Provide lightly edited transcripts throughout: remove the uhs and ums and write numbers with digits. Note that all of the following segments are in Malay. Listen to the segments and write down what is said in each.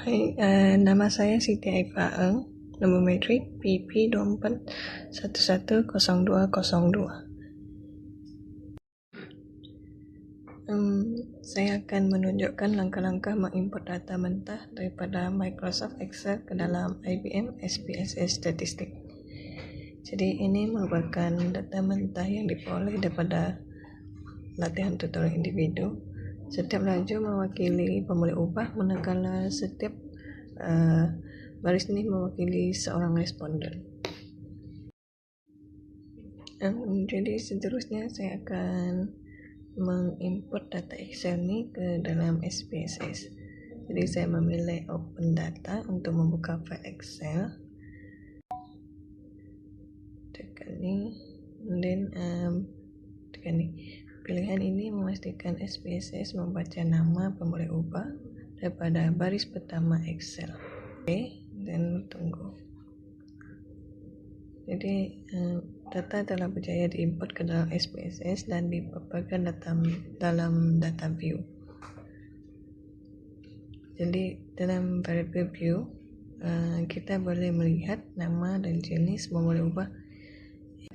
Hai, nama saya Siti Aifa Eng, nombor metrik PP24110202. Saya akan menunjukkan langkah-langkah mengimport data mentah daripada Microsoft Excel ke dalam IBM SPSS Statistik. Jadi ini merupakan data mentah yang diperoleh daripada latihan tutorial individu. Setiap laju mewakili pemulih ubah, manakala setiap baris ini mewakili seorang responden. Jadi seterusnya saya akan mengimport data Excel ini ke dalam SPSS. Jadi saya memilih Open Data untuk membuka file Excel. Tekan ini, dan tekan ini. Pilihan ini memastikan SPSS membaca nama pemulih ubah daripada baris pertama Excel. Oke, dan tunggu. Jadi data telah berjaya diimport ke dalam SPSS dan dipaparkan dalam data view. Jadi dalam variable view kita boleh melihat nama dan jenis pemulih ubah.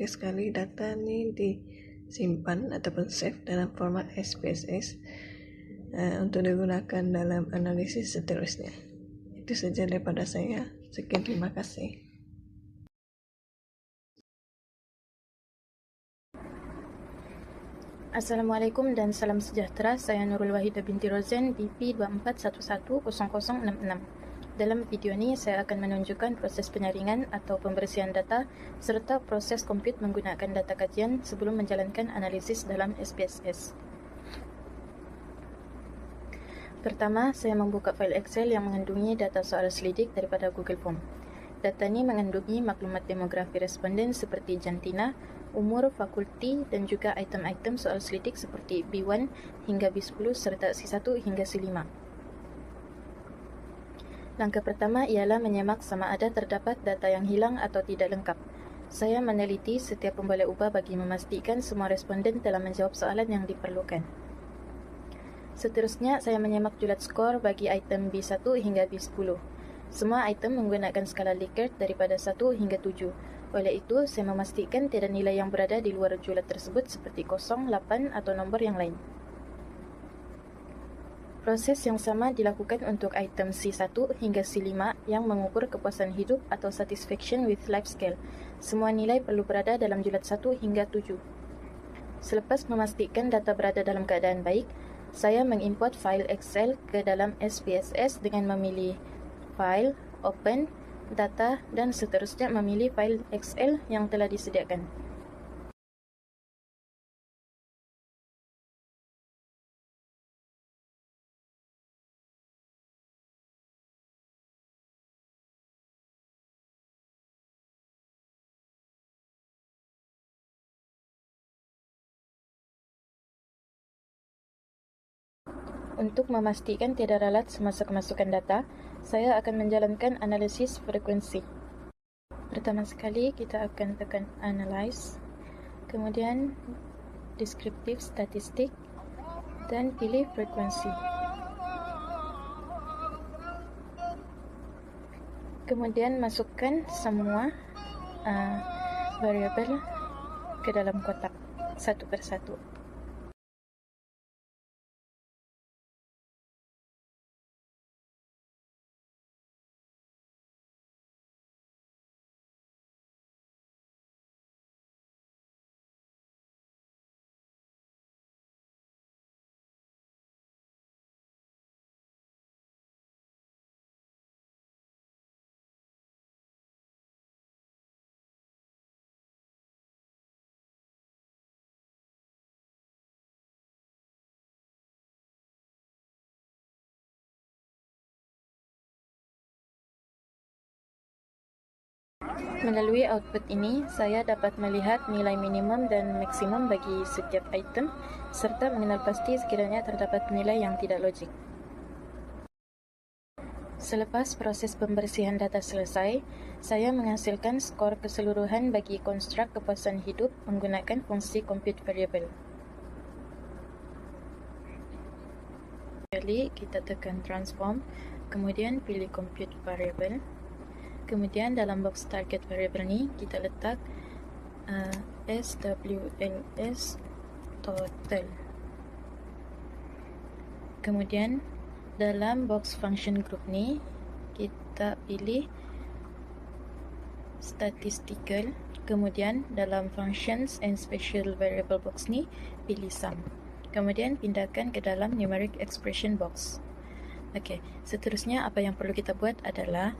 Sekali data ini disimpan ataupun save dalam format SPSS untuk digunakan dalam analisis seterusnya. Itu saja daripada saya. Sekian, terima kasih. Assalamualaikum dan salam sejahtera. Saya Nurul Wahidah binti Rozen, BP 24110066. Dalam video ini saya akan menunjukkan proses penyaringan atau pembersihan data serta proses komput menggunakan data kajian sebelum menjalankan analisis dalam SPSS. Pertama, saya membuka fail Excel yang mengandungi data soal selidik daripada Google Form. Data ini mengandungi maklumat demografi responden seperti jantina, umur, fakulti dan juga item-item soal selidik seperti B1 hingga B10 serta C1 hingga C5. Langkah pertama ialah menyemak sama ada terdapat data yang hilang atau tidak lengkap. Saya meneliti setiap pemboleh ubah bagi memastikan semua responden telah menjawab soalan yang diperlukan. Seterusnya, saya menyemak julat skor bagi item B1 hingga B10. Semua item menggunakan skala Likert daripada 1 hingga 7. Oleh itu, saya memastikan tiada nilai yang berada di luar julat tersebut seperti 0, 8 atau nombor yang lain. Proses yang sama dilakukan untuk item C1 hingga C5 yang mengukur kepuasan hidup atau satisfaction with life scale. Semua nilai perlu berada dalam julat 1 hingga 7. Selepas memastikan data berada dalam keadaan baik, saya mengimport file Excel ke dalam SPSS dengan memilih File, Open, Data dan seterusnya memilih file Excel yang telah disediakan. Untuk memastikan tiada ralat semasa kemasukan data, saya akan menjalankan analisis frekuensi. Pertama sekali, kita akan tekan Analyze, kemudian Descriptive Statistik, dan pilih frekuensi. Kemudian masukkan semua variabel ke dalam kotak satu persatu. Melalui output ini, saya dapat melihat nilai minimum dan maksimum bagi setiap item serta mengenal pasti sekiranya terdapat nilai yang tidak logik. Selepas proses pembersihan data selesai, saya menghasilkan skor keseluruhan bagi konstruk kepuasan hidup menggunakan fungsi compute variable. Kali kita tekan transform kemudian pilih compute variable. Kemudian dalam box target variable ni kita letak SWLS total. Kemudian dalam box function group ni kita pilih statistical. Kemudian dalam functions and special variable box ni pilih sum. Kemudian pindahkan ke dalam numeric expression box. Okey, seterusnya apa yang perlu kita buat adalah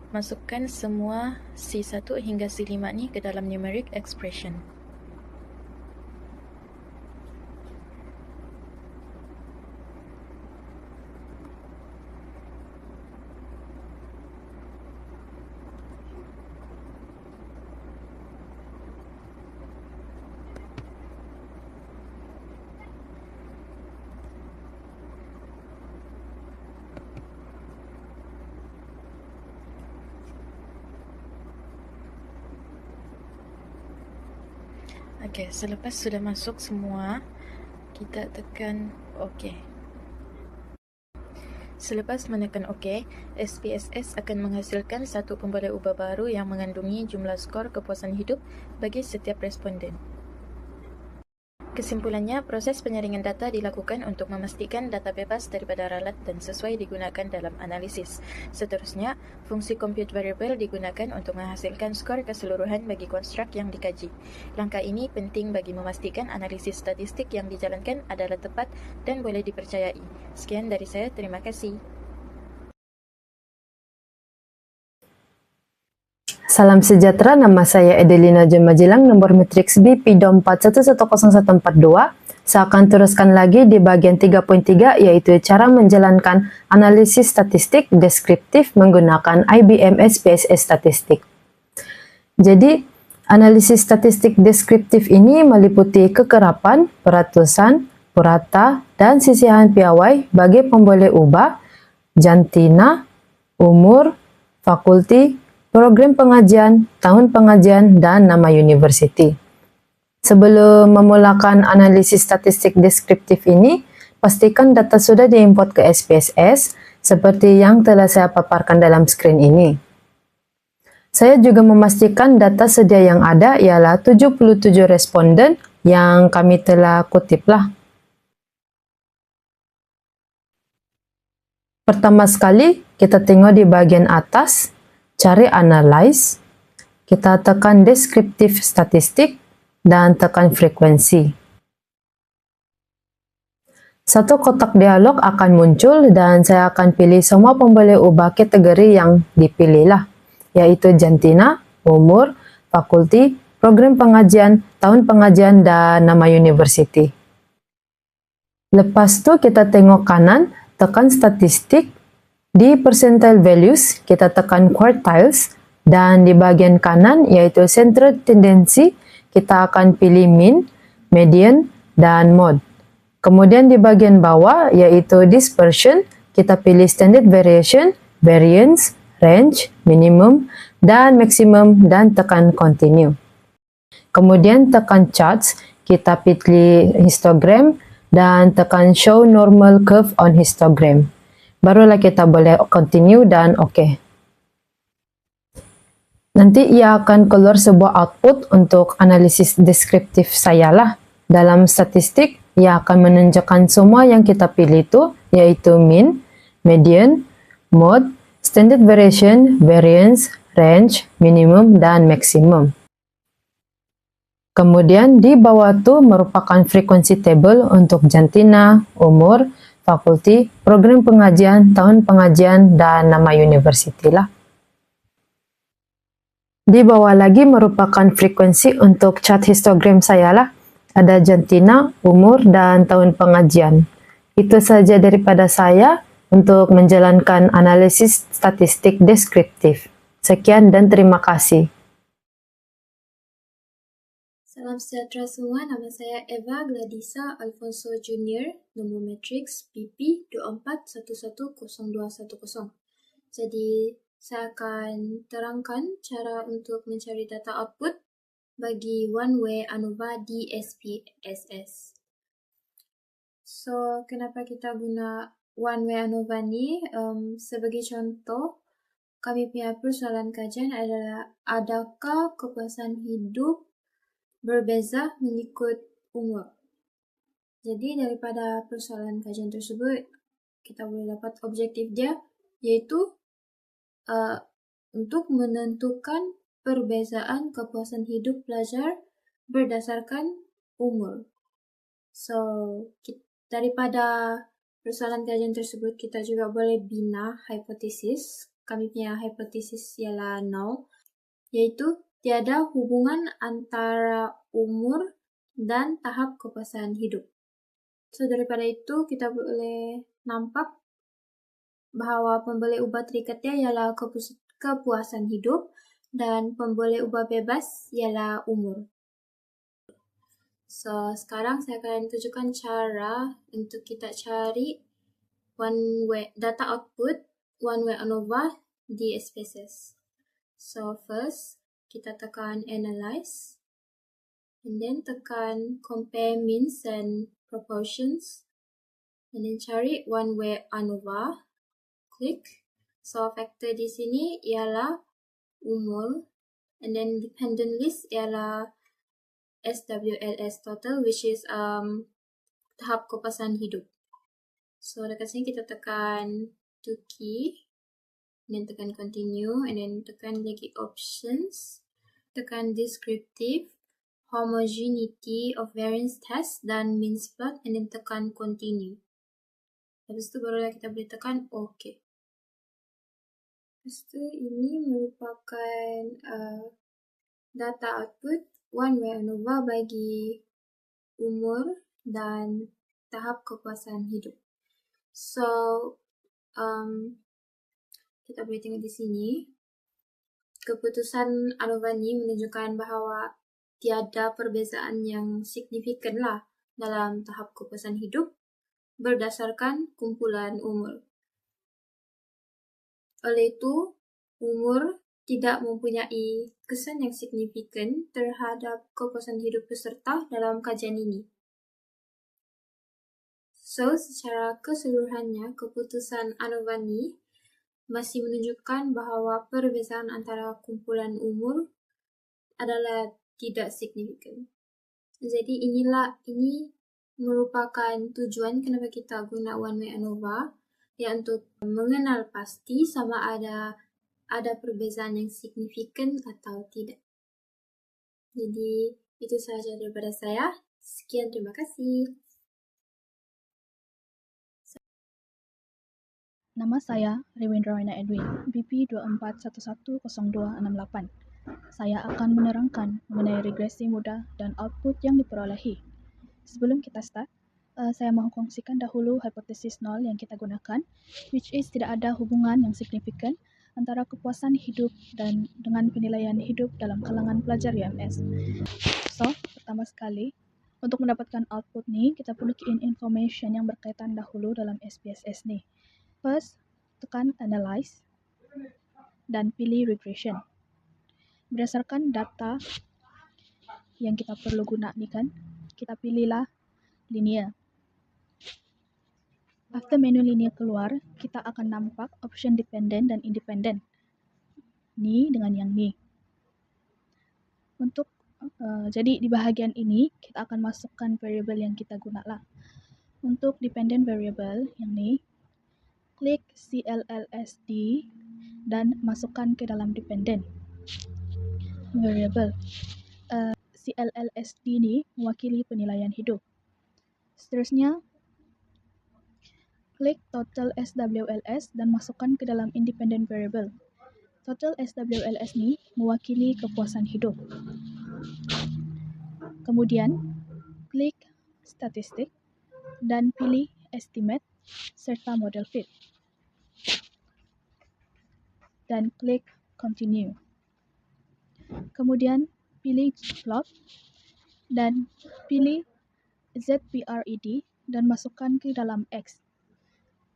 masukkan semua C1 hingga C5 ni ke dalam numeric expression. Okey, selepas sudah masuk semua, kita tekan OK. Selepas menekan OK, SPSS akan menghasilkan satu pemboleh ubah baru yang mengandungi jumlah skor kepuasan hidup bagi setiap responden. Kesimpulannya, proses penyaringan data dilakukan untuk memastikan data bebas daripada ralat dan sesuai digunakan dalam analisis. Seterusnya, fungsi compute variable digunakan untuk menghasilkan skor keseluruhan bagi konstruk yang dikaji. Langkah ini penting bagi memastikan analisis statistik yang dijalankan adalah tepat dan boleh dipercayai. Sekian dari saya, terima kasih. Salam sejahtera, nama saya Adelina Jemajilang, nombor matriks BP24110142. Saya akan teruskan lagi di bagian 3.3, yaitu cara menjalankan analisis statistik deskriptif menggunakan IBM SPSS Statistik. Jadi, analisis statistik deskriptif ini meliputi kekerapan, peratusan, purata, dan sisihan piawai bagi pemboleh ubah, jantina, umur, fakulti, program pengajian, tahun pengajian, dan nama universiti. Sebelum memulakan analisis statistik deskriptif ini, pastikan data sudah diimport ke SPSS seperti yang telah saya paparkan dalam skrin ini. Saya juga memastikan data sedia yang ada ialah 77 responden yang kami telah kutiplah. Pertama sekali, kita tengok di bagian atas, cari analyze, kita tekan deskriptif statistik dan tekan frekuensi. Satu kotak dialog akan muncul dan saya akan pilih semua pemboleh ubah kategori yang dipilihlah, yaitu jantina, umur, fakulti, program pengajian, tahun pengajian, dan nama universiti. Lepas tu kita tengok kanan, tekan statistik. Di percentile values, kita tekan quartiles, dan di bagian kanan, yaitu central tendency, kita akan pilih mean, median, dan mode. Kemudian di bagian bawah, yaitu dispersion, kita pilih standard variation, variance, range, minimum, dan maximum, dan tekan continue. Kemudian tekan charts, kita pilih histogram, dan tekan show normal curve on histogram. Barulah kita boleh continue dan OK. Nanti ia akan keluar sebuah output untuk analisis deskriptif saya lah. Dalam statistik, ia akan menunjukkan semua yang kita pilih itu, yaitu mean, median, mode, standard variation, variance, range, minimum, dan maximum. Kemudian di bawah itu merupakan frekuensi table untuk jantina, umur, fakulti, program pengajian, tahun pengajian, dan nama universiti lah. Di bawah lagi merupakan frekuensi untuk chart histogram saya lah. Ada jantina, umur, dan tahun pengajian. Itu saja daripada saya untuk menjalankan analisis statistik deskriptif. Sekian dan terima kasih. Salam sejahtera semua, nama saya Eva Gladisa Alfonso Junior, nombor matriks BP24110210. Jadi, saya akan terangkan cara untuk mencari data output bagi one-way ANOVA di SPSS. So, kenapa kita guna one way ANOVA ni, sebagai contoh, kami punya persoalan kajian adalah adakah kepuasan hidup berbeza mengikut umur. Jadi daripada persoalan kajian tersebut, kita boleh dapat objektif dia, iaitu untuk menentukan perbezaan kepuasan hidup pelajar berdasarkan umur. So, daripada persoalan kajian tersebut, kita juga boleh bina hipotesis. Kami punya hipotesis ialah null, iaitu tiada hubungan antara umur dan tahap kepuasan hidup. So, daripada itu, kita boleh nampak bahawa pemboleh ubah terikatnya ialah kepuasan hidup dan pemboleh ubah bebas ialah umur. So, sekarang saya akan tunjukkan cara untuk kita cari one way data output one way ANOVA di SPSS. So, first kita tekan analyze and then tekan compare means and proportions and then cari one way ANOVA, klik. So, factor di sini ialah umur and then dependent list ialah SWLS total, which is tahap kepuasan hidup. So dekat sini kita tekan to key, and then tekan continue, and then tekan lagi options, tekan descriptive, homogeneity of variance test dan means plot, and then tekan continue. Lepas tu barulah kita boleh tekan OK. Lepas tu ini merupakan data output one way ANOVA bagi umur dan tahap kepuasan hidup. So, kita boleh tengok di sini. Keputusan ANOVA ni menunjukkan bahawa tiada perbezaan yang signifikan lah dalam tahap kepuasan hidup berdasarkan kumpulan umur. Oleh itu, umur tidak mempunyai kesan yang signifikan terhadap kepuasan hidup peserta dalam kajian ini. So, secara keseluruhannya, keputusan ANOVA ni masih menunjukkan bahawa perbezaan antara kumpulan umur adalah tidak signifikan. Jadi ini merupakan tujuan kenapa kita guna one way ANOVA, iaitu untuk mengenal pasti sama ada perbezaan yang signifikan atau tidak. Jadi, itu sahaja daripada saya. Sekian, terima kasih. Nama saya Rewendra Raina Edwin, BP 24110268. Saya akan menerangkan mengenai regresi mudah dan output yang diperolehi. Sebelum kita start, saya mahu kongsikan dahulu hipotesis nol yang kita gunakan, which is tidak ada hubungan yang signifikan antara kepuasan hidup dan dengan penilaian hidup dalam kalangan pelajar UMS. So, pertama sekali, untuk mendapatkan output ni, kita perlu key in information yang berkaitan dahulu dalam SPSS ni. First, tekan analyze dan pilih regression. Berdasarkan data yang kita perlu guna ni kan, kita pilihlah linear. After menu linear keluar, kita akan nampak option dependent dan independent. Ni dengan yang ni. Jadi di bahagian ini, kita akan masukkan variable yang kita gunalah. Untuk dependent variable yang ni, klik CLLSD dan masukkan ke dalam dependent variable. CLLSD ni mewakili penilaian hidup. Seterusnya, klik total SWLS dan masukkan ke dalam independent variable. Total SWLS ni mewakili kepuasan hidup. Kemudian, klik statistik dan pilih estimate serta model fit. Dan klik continue. Kemudian, pilih plot dan pilih ZPRED dan masukkan ke dalam X.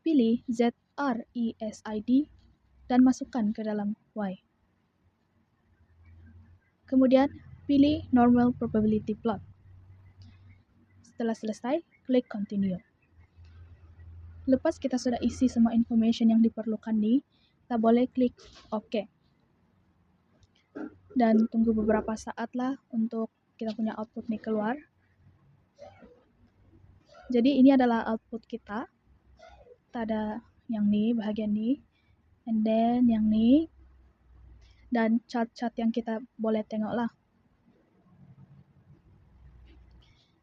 Pilih ZRESID dan masukkan ke dalam Y. Kemudian, pilih normal probability plot. Setelah selesai, klik continue. Lepas kita sudah isi semua information yang diperlukan nih, kita boleh klik OK. Dan tunggu beberapa saat lah untuk kita punya output nih keluar. Jadi ini adalah output kita. Kita ada yang nih, bahagian nih, and then yang nih, dan chart-chart yang kita boleh tengok lah.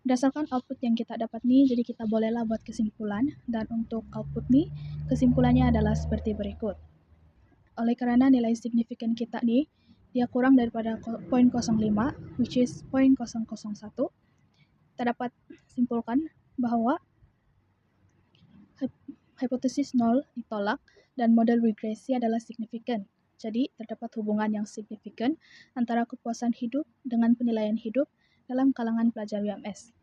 Berdasarkan output yang kita dapat nih, jadi kita bolehlah buat kesimpulan, dan untuk output nih, kesimpulannya adalah seperti berikut. Oleh karena nilai signifikan kita nih, dia kurang daripada 0.05, which is 0.001, kita dapat simpulkan bahwa hipotesis nol ditolak dan model regresi adalah signifikan. Jadi, terdapat hubungan yang signifikan antara kepuasan hidup dengan penilaian hidup dalam kalangan pelajar UMS.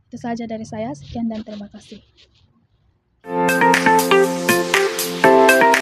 Itu saja dari saya, sekian dan terima kasih.